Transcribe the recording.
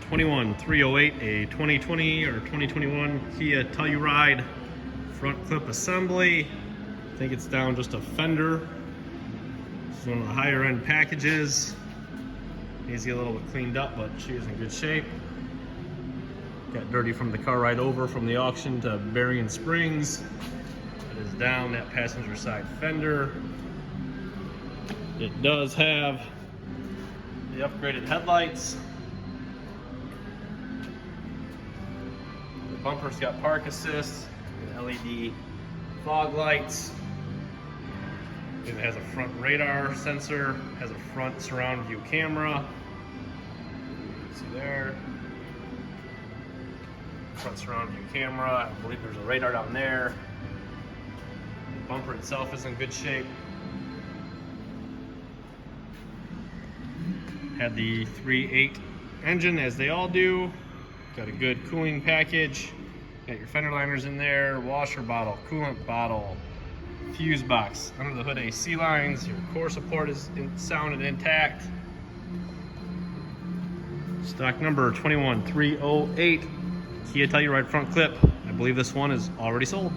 21308, a 2020 or 2021 Kia Telluride front clip assembly. I think it's down just a fender. This is one of the higher end packages. Needs to get a little bit cleaned up, but she is in good shape. Got dirty from the car ride over from the auction to bearing and springs. It is down that passenger side fender. It does have the upgraded headlights. The bumper's got park assist, LED fog lights. It has a front radar sensor, has a front surround view camera. See there. Front surround view camera. I believe there's a radar down there. The bumper itself is in good shape. Had the 3.8 engine, as they all do. Got a good cooling package. Got your fender liners in there, washer bottle, coolant bottle, fuse box, under the hood AC lines. Your core support is sound and intact. Stock number 21308, Kia Telluride front clip. I believe this one is already sold.